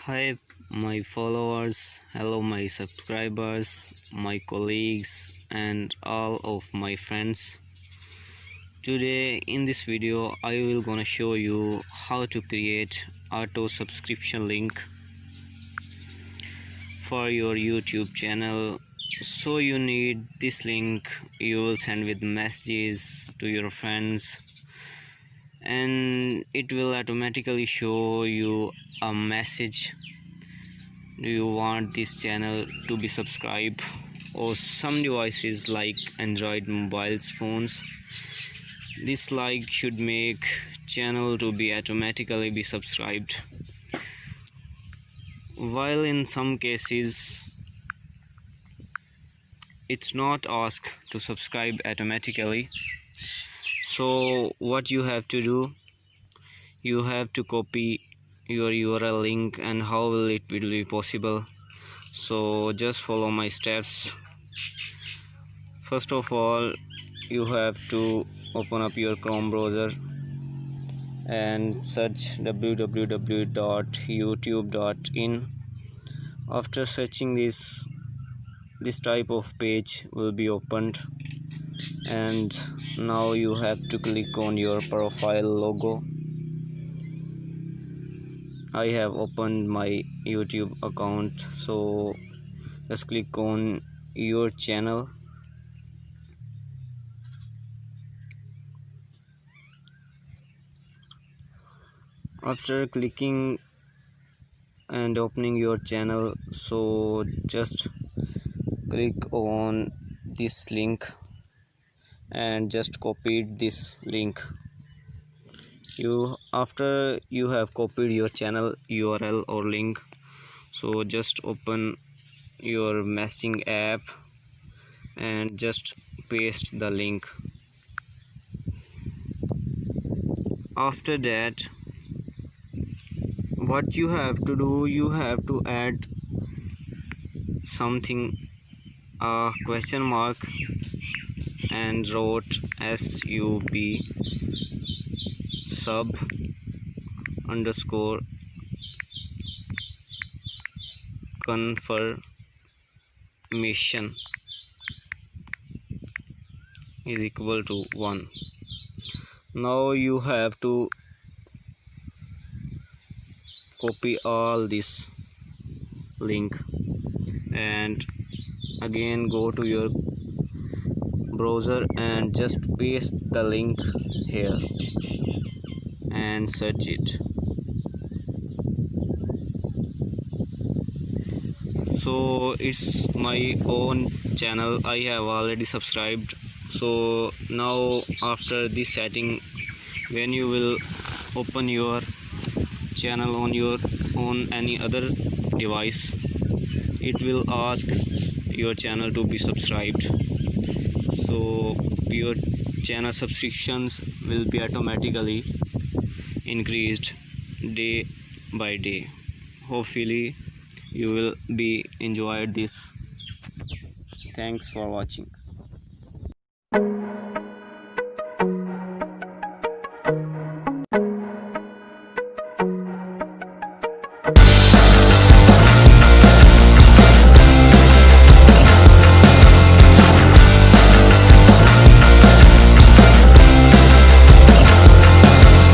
Hi, my followers, hello, my subscribers, my colleagues, and all of my friends. Today, in this video, I will gonna show you how to create auto subscription link for your YouTube channel. So, you need this link, you will send with messages to your friends, and it will automatically show you a message. Do you want this channel to be subscribed? Or some devices like Android mobiles phones, this like should make channel to be automatically be subscribed, while in some cases it's not asked to subscribe automatically. So what you have to do, you have to copy your URL link. And how will it be possible? So just follow my steps. First of all, you have to open up your Chrome browser and search www.youtube.in. After searching this type of page will be opened, and now you have to click on your profile logo. I have opened my YouTube account, so just click on your channel. After clicking and opening your channel, so just click on this link and just copy this link. After you have copied your channel URL or link, so just open your messaging app and just paste the link. After that, what you have to do, you have to add something, a question mark, and wrote sub underscore confirmation is equal to 1. Now you have to copy all this link and again go to your browser and just paste the link here and search it. So it's my own channel, I have already subscribed. So now after this setting, when you will open your channel on any other device, it will ask your channel to be subscribed. So your channel subscriptions will be automatically increased day by day. Hopefully you will be enjoyed this. Thanks for watching.